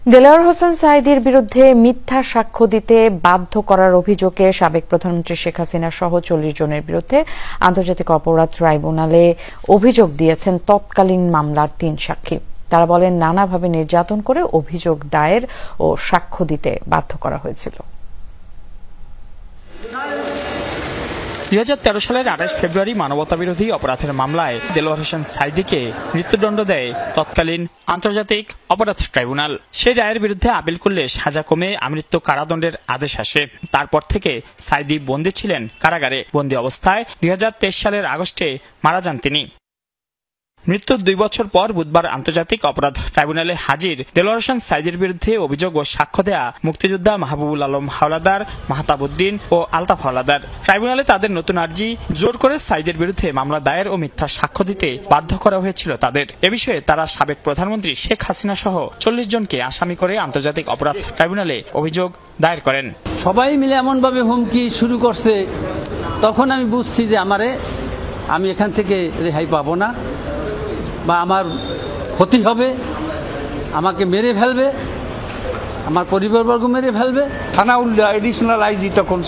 দেলোয়ার হোসেন সাঈদীর বিরুদ্ধে মিথ্যা সাক্ষ্য দিতে বাধ্য করার অভিযোগে সাবেক প্রধানমন্ত্রী শেখ হাসিনা সহ 40 জনের বিরুদ্ধে আন্তর্জাতিক অপরাধ ট্রাইব্যুনালে অভিযোগ দিয়েছেন তৎকালীন মামলার 3 সাক্ষী। তারা বলেন, নানাভাবে নির্যাতন করে অভিযোগ দায়ের ও সাক্ষ্য দিতে বাধ্য করা হয়েছিল। 2013 সালের 28 ফেব্রুয়ারি মানবতাবিরোধী অপরাধের মামলায় দেলোয়ার হোসেন সাঈদীকে মৃত্যুদণ্ড দেয় তৎকালীন আন্তর্জাতিক অপরাধ ট্রাইব্যুনাল। সেই রায়ের বিরুদ্ধে আপিল করলে সাজা কমে আমৃত্যু কারাদণ্ডের আদেশ আসে। তারপর থেকে সাঈদী বন্দী ছিলেন কারাগারে। বন্দী অবস্থায় 2023 সালের আগস্টে মারা যান তিনি। মৃত্যুর 2 বছর পর বুধবার আন্তর্জাতিক অপরাধ ট্রাইব্যুনালে হাজির দেলোয়ার হোসেন সাঈদীর বিরুদ্ধে অভিযোগ ও সাক্ষ্য দেয়া মুক্তিযোদ্ধা মাহবুবুল আলম হাওলাদার, মাহতাব উদ্দিন ও আলতাফ হাওলাদার। ট্রাইব্যুনালে তাদের নতুন আর্জি জোর করে সাঈদীর বিরুদ্ধে মামলা দায়ের ও মিথ্যা সাক্ষ্য দিতে বাধ্য করা হয়েছিল তাদের। এ বিষয়ে তারা সাবেক প্রধানমন্ত্রী শেখ হাসিনা সহ 40 জনকে আসামি করে আন্তর্জাতিক অপরাধ ট্রাইব্যুনালে অভিযোগ দায়ের করেন। সবাই মিলে এমনভাবে হুমকি শুরু করছে, তখন আমি বুঝছি যে আমি এখান থেকে রেহাই পাবো না, বা আমার ক্ষতি হবে, আমাকে মেরে ফেলবে, আমার পরিবারবর্গ মেরে ফেলবে। থানা এডিশনাল আইজি তখন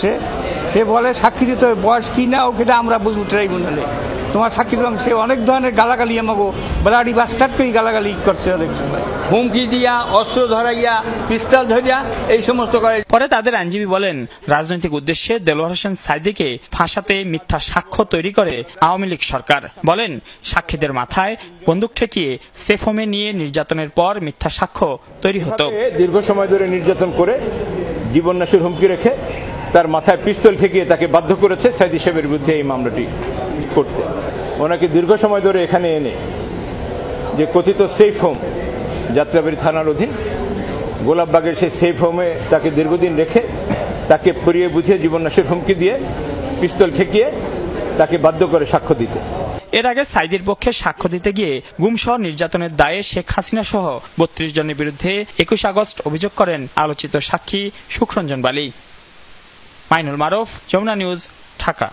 সে বলে সাক্ষী দিতে বয়স কি না ওটা আমরা বুঝবো ট্রাইব্যুনালে, তোমার সাক্ষী দিলাম। সে অনেক ধরনের গালাগালি আমাকে ব্লাডি বাস্টার্ড করে গালাগালি করছে, অনেক সময় হুমকি দিয়া, অস্ত্র ধরাইয়া, পিস্তল ধরিয়া এই সমস্ত করে। পরে তাদের আইনজীবী বলেন, রাজনৈতিক উদ্দেশ্যে দেলোয়ার হোসেন সাঈদীকে ফাঁসাতে মিথ্যা সাক্ষ্য তৈরি করে আওয়ামী লীগ সরকার। বলেন, সাক্ষীদের মাথায় বন্দুক ঠেকিয়ে সেফ হোমে নিয়ে নির্যাতনের পর মিথ্যা সাক্ষ্য তৈরি হতো। দীর্ঘ সময় ধরে নির্যাতন করে জীবননাশের হুমকি রেখে তার মাথায় পিস্তল ঠেকিয়ে তাকে বাধ্য করেছে সাঈদী সাহেবের বিরুদ্ধে এই মামলাটি করতে। ওনাকে দীর্ঘ সময় ধরে এখানে এনে যে কথিত সেফ হোম যাত্রাবাড়ি থানার অধীন গোলাপবাগের সেই সেফ হোমে তাকে দীর্ঘদিন রেখে তাকে পরিয়ে বুঝিয়ে জীবননাশের হুমকি দিয়ে পিস্তল ঠেকিয়ে তাকে বাধ্য করে সাক্ষ্য দিতে। এর আগে সাঈদীর পক্ষে সাক্ষ্য দিতে গিয়ে গুমসহ নির্যাতনের দায়ে শেখ হাসিনা সহ 32 জনের বিরুদ্ধে 21 আগস্ট অভিযোগ করেন আলোচিত সাক্ষী সুখরঞ্জন বালী। মাইনুল মারুফ, যমুনা নিউজ, ঢাকা।